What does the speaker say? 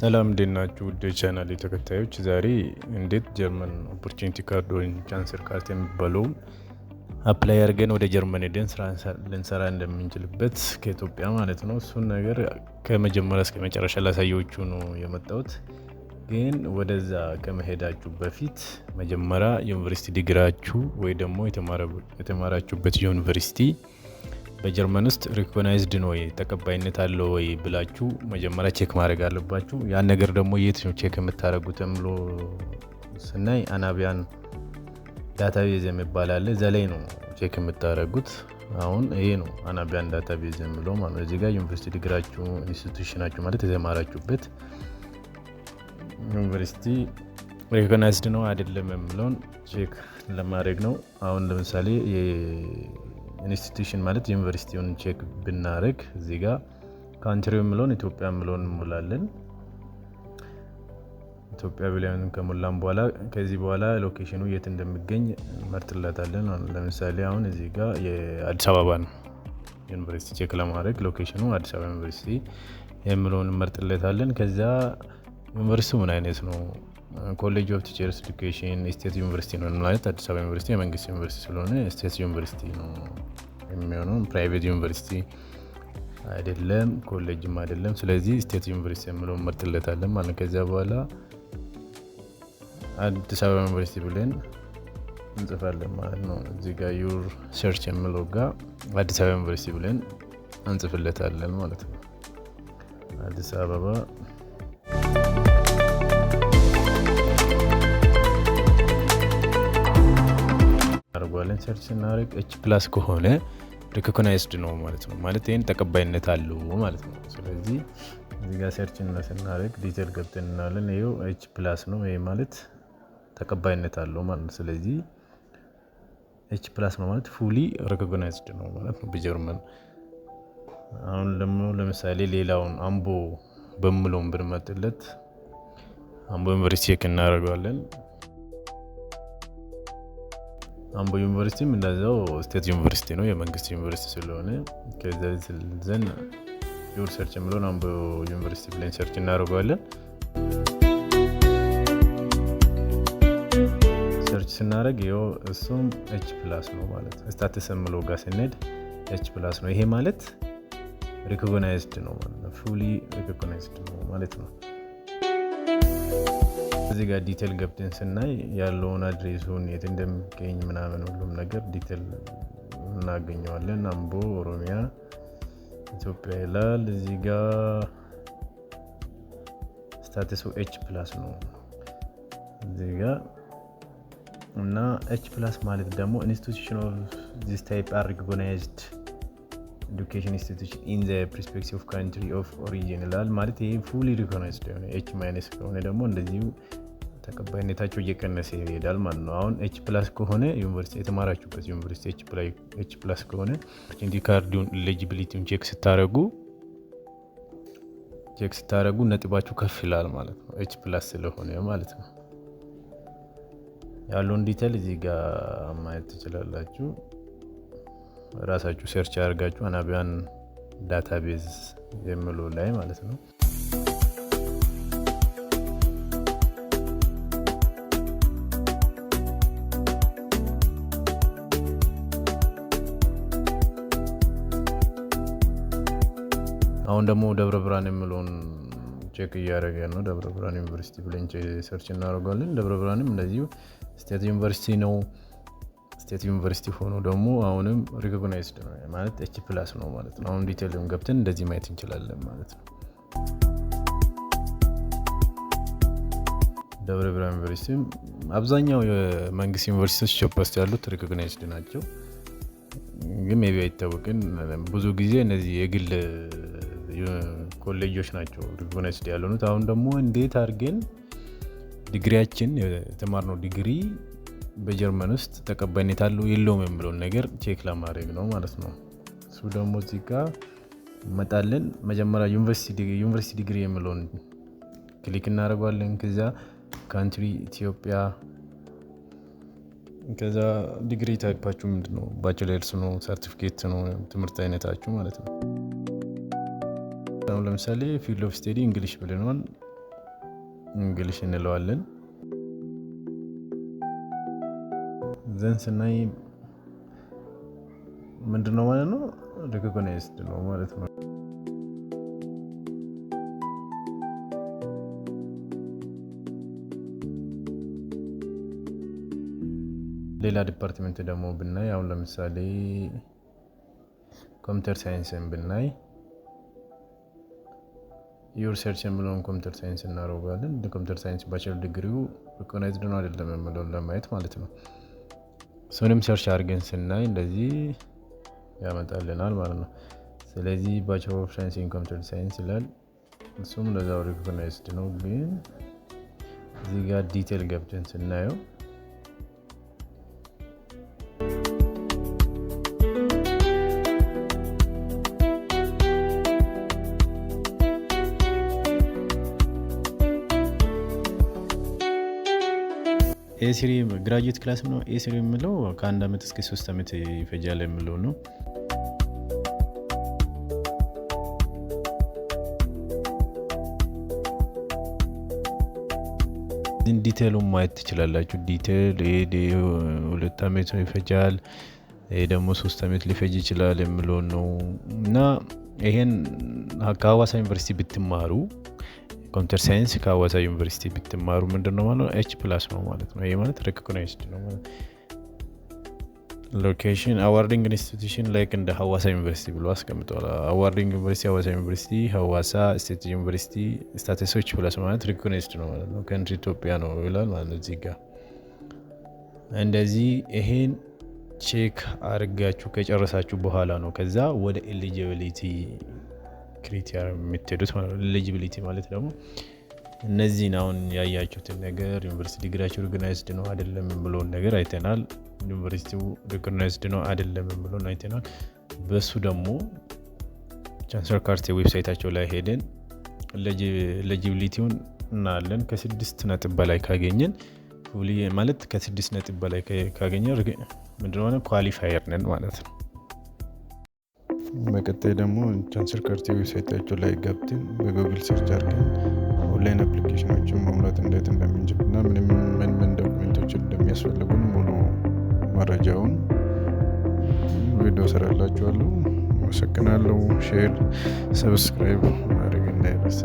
ሰላም እንዴት ናችሁ? ውድ ቻናል ተከታዮች፣ ዛሬ እንዴት ጀርመን ኦፖርቹኒቲ ካርድ ወይም ቻንስር ካርድ የሚባለው አፕላይ አድርገን ወደ ጀርመን ሄደን ስራ ልንሰራ እንደምንችልበት ከኢትዮጵያ ማለት ነው። እሱን ነገር ከመጀመሪያ እስከ መጨረሻ ላሳያችሁ ነው የመጣሁት። ግን ወደዛ ከመሄዳችሁ በፊት መጀመሪያ ዩኒቨርሲቲ ዲግራችሁ ወይ ደግሞ የተማራችሁበት ዩኒቨርሲቲ በጀርመን ውስጥ ሪኮግናይዝድ ነው ወይ ተቀባይነት አለው ወይ ብላችሁ መጀመሪያ ቼክ ማድረግ አለባችሁ። ያን ነገር ደግሞ የት ነው ቼክ የምታደርጉት ብሎ ስናይ አናቢያን ዳታቤዝ የሚባል አለ። እዛ ላይ ነው ቼክ የምታደርጉት። አሁን ይሄ ነው አናቢያን ዳታቤዝ የሚለው ማለት ነው። እዚህ ጋር ዩኒቨርሲቲ ዲግራችሁ ኢንስቲትዩሽናችሁ ማለት የተማራችሁበት ዩኒቨርሲቲ ሪኮግናይዝድ ነው አይደለም የሚለውን ቼክ ለማድረግ ነው። አሁን ለምሳሌ ኢንስቲትዩሽን ማለት ዩኒቨርሲቲውን ቼክ ብናደርግ እዚህ ጋር ካንትሪ የሚለውን ኢትዮጵያ የሚለውን እንሞላለን። ኢትዮጵያ ብለን ከሞላን በኋላ ከዚህ በኋላ ሎኬሽኑ የት እንደሚገኝ መርጥለታለን። ለምሳሌ አሁን እዚህ ጋር የአዲስ አበባ ነው ዩኒቨርሲቲ ቼክ ለማድረግ ሎኬሽኑ አዲስ አበባ ዩኒቨርሲቲ የሚለውን መርጥለታለን። ከዛ ዩኒቨርሲቲው ምን አይነት ነው? ኮሌጅ ኦፍ ቲቸርስ ኤዱኬሽን ስቴት ዩኒቨርሲቲ ነው ማለት አዲስ አበባ ዩኒቨርሲቲ የመንግስት ዩኒቨርሲቲ ስለሆነ ስቴት ዩኒቨርሲቲ ነው የሚሆነው። ፕራይቬት ዩኒቨርሲቲ አይደለም፣ ኮሌጅም አይደለም። ስለዚህ ስቴት ዩኒቨርሲቲ የሚለውን መርጥለታለን ማለት። ከዚያ በኋላ አዲስ አበባ ዩኒቨርሲቲ ብለን እንጽፋለን ማለት ነው። እዚህ ጋር ዩር ሰርች የሚለው ጋር አዲስ አበባ ዩኒቨርሲቲ ብለን እንጽፍለታለን ማለት ነው። አዲስ አበባ አርጓለን ሰርች ስናደርግ ኤች ፕላስ ከሆነ ሪኮግናይዝድ ነው ማለት ነው። ማለት ይሄን ተቀባይነት አለው ማለት ነው። ስለዚህ እዚህ ጋር ሰርች ስናደርግ ዲቴል ገብተን እናለን። ይሄው ኤች ፕላስ ነው። ይሄ ማለት ተቀባይነት አለው ማለት ነው። ስለዚህ ኤች ፕላስ ነው ማለት ፉሊ ሪኮግናይዝድ ነው ማለት ነው በጀርመን። አሁን ደግሞ ለምሳሌ ሌላውን አምቦ በሚለውን ብንመጥለት አምቦ ዩኒቨርሲቲ ቼክ እናደርጋለን። አምቦ ዩኒቨርሲቲም እንደዛው ስቴት ዩኒቨርሲቲ ነው የመንግስት ዩኒቨርሲቲ ስለሆነ ከዛ ዘን ዩር ሰርች የሚለውን አምቦ ዩኒቨርሲቲ ብለን ሰርች እናደርጋለን። ሰርች ስናደርግ ይኸው እሱም ኤች ፕላስ ነው ማለት ነው። ስታተስ የሚለው ጋር ስንሄድ ኤች ፕላስ ነው። ይሄ ማለት ሪኮግናይዝድ ነው ማለት ነው። ፉሊ ሪኮግናይዝድ ነው ማለት ነው። እዚህ ጋር ዲቴል ገብተን ስናይ ያለውን አድሬሱን የት እንደሚገኝ ምናምን ሁሉም ነገር ዲቴል እናገኘዋለን። አምቦ ኦሮሚያ ኢትዮጵያ ይላል። እዚህ ጋር ስታተሱ ኤች ፕላስ ነው እዚህ ጋር እና ኤች ፕላስ ማለት ደግሞ ኢንስቲትዩሽን ኦፍ ዚስ ታይፕ አር ሪኮግናይዝድ ኤዱኬሽን ኢንስቲትዩሽን ኢን ዘ ፐርስፔክቲቭ ኦፍ ካንትሪ ኦፍ ኦሪጂን ይላል። ማለት ይሄ ፉሊ ሪኮግናይዝድ የሆነ ኤች ማይነስ ከሆነ ደግሞ እንደዚሁ ተቀባይነታቸው እየቀነሰ ይሄዳል ማለት ነው። አሁን ኤች ፕላስ ከሆነ ዩኒቨርሲቲ የተማራችሁበት ዩኒቨርሲቲ ኤች ፕላስ ከሆነ ኦፖርቹኒቲ ካርዱን ኤሊጂቢሊቲውን ቼክ ስታደርጉ ነጥባችሁ ከፍ ይላል ማለት ነው። ኤች ፕላስ ስለሆነ ማለት ነው። ያለውን ዲቴል እዚህ ጋር ማየት ትችላላችሁ። ራሳችሁ ሰርች አድርጋችሁ አናቢያን ዳታቤዝ የሚለው ላይ ማለት ነው። አሁን ደግሞ ደብረ ብርሃን የሚለውን ቼክ እያደረገ ነው። ደብረ ብርሃን ዩኒቨርሲቲ ብለን ሰርች እናደርጋለን። ደብረ ብርሃንም እንደዚሁ ስቴት ዩኒቨርሲቲ ነው። ስቴት ዩኒቨርሲቲ ሆኖ ደግሞ አሁንም ሪኮግናይዝድ ነው ማለት ኤች ፕላስ ነው ማለት ነው። አሁን ዲቴይሉን ገብተን እንደዚህ ማየት እንችላለን ማለት ነው። ደብረ ብርሃን ዩኒቨርሲቲ አብዛኛው የመንግስት ዩኒቨርሲቲዎች ኢትዮጵያ ውስጥ ያሉት ሪኮግናይዝድ ናቸው። ግን ሜቢ አይታወቅም። ብዙ ጊዜ እነዚህ የግል ኮሌጆች ናቸው ሪኮግናይዝድ ያልሆኑት። አሁን ደግሞ እንዴት አድርገን ዲግሪያችን የተማርነው ዲግሪ በጀርመን ውስጥ ተቀባይነት አለው የለውም የሚለውን ነገር ቼክ ለማድረግ ነው ማለት ነው። እሱ ደግሞ እዚህ ጋር መጣለን። መጀመሪያ ዩኒቨርሲቲ ዲግሪ የሚለውን ክሊክ እናደርጋለን። ከዛ ካንትሪ ኢትዮጵያ፣ ከዛ ዲግሪ ታይፓችሁ ምንድነው? ባችለርስ ነው ሰርቲፊኬት ነው ትምህርት አይነታችሁ ማለት ነው። አሁን ለምሳሌ ፊልድ ኦፍ ስቴዲ እንግሊሽ ብለናል። እንግሊሽ እንለዋለን። ዘን ስናይ ምንድነው ማለት ነው? ሪኮግናይዝድ ነው ማለት ነው። ሌላ ዲፓርትመንት ደግሞ ብናይ አሁን ለምሳሌ ኮምፒውተር ሳይንስን ብናይ ዩር ሰርች የምለውን ኮምፒውተር ሳይንስ እናደርጋለን። ኮምፒውተር ሳይንስ ባችለር ዲግሪው ሪኮግናይዝድ ነው አይደለም የምለውን ለማየት ማለት ነው። እሱንም ሰርች አድርገን ስናይ እንደዚህ ያመጣልናል ማለት ነው። ስለዚህ ባችለር ኦፍ ሳይንስ ኢን ኮምፒውተር ሳይንስ ይላል። እሱም ለዛው ሪኮግናይዝድ ነው። ግን እዚህ ጋር ዲቴል ገብተን ስናየው ኤ3 ግራጁዌት ክላስ ነው። ኤ3 የምለው ከ1 ዓመት እስከ 3 ዓመት ይፈጃል የምለው ነው። ዲቴሉን ማየት ትችላላችሁ። ዲቴል 2 ዓመት ይፈጃል፣ ይሄ ደግሞ 3 ዓመት ሊፈጅ ይችላል የምለው ነው እና ይሄን ከሀዋሳ ዩኒቨርሲቲ ብትማሩ ኮምፒውተር ሳይንስ ከሀዋሳ ዩኒቨርሲቲ ብትማሩ ምንድነው ማለት ነው H+ ነው ማለት ነው። ይሄ ማለት ሪኮግናይዝድ ነው ማለት ሎኬሽን አዋርዲንግ ኢንስቲትዩሽን ላይክ እንደ ሀዋሳ ዩኒቨርሲቲ ብሎ አስቀምጧል። አዋርዲንግ ዩኒቨርሲቲ፣ ሀዋሳ ዩኒቨርሲቲ፣ ሀዋሳ ስቴት ዩኒቨርሲቲ ስታተስ H+ ማለት ሪኮግናይዝድ ነው ማለት ነው። ከንትሪ ኢትዮጵያ ነው ይላል ማለት ነው። እዚህ ጋር እንደዚህ ይሄን ቼክ አድርጋችሁ ከጨረሳችሁ በኋላ ነው ከዛ ወደ ኤሊጂቢሊቲ ክሪቴሪያ የምትሄዱት ማለት ነው። ኤሊጂቢሊቲ ማለት ደግሞ እነዚህን አሁን ያያችሁትን ነገር ዩኒቨርሲቲ ዲግሪያችሁ ሪኮግናይዝድ ነው አይደለም ብሎን ነገር አይተናል። ዩኒቨርሲቲው ሪኮግናይዝድ ነው አይደለም ብሎን አይተናል። በሱ ደግሞ ቻንሰለር ካርቴ ዌብሳይታቸው ላይ ሄደን ኤሊጂቢሊቲውን እናያለን። ከ6 ነጥብ በላይ ካገኘን ማለት ከ6 ነጥብ በላይ ካገኘን ምንድነው ኳሊፋየር ነን ማለት ነው። በቀጣይ ደግሞ ቻንሰለር ካርቴ ዌብሳይታቸው ላይ ገብተን በጉግል ሰርች አድርገን ኦንላይን አፕሊኬሽኖችን መሙላት እንዴት እንደምንችል እና ምን ዶክመንቶች እንደሚያስፈልጉን ሙሉ መረጃውን ቪዲዮ ሰራላችኋለሁ። አመሰግናለሁ። ሼር፣ ሰብስክራይብ ማድረግ እንዳይረሳ።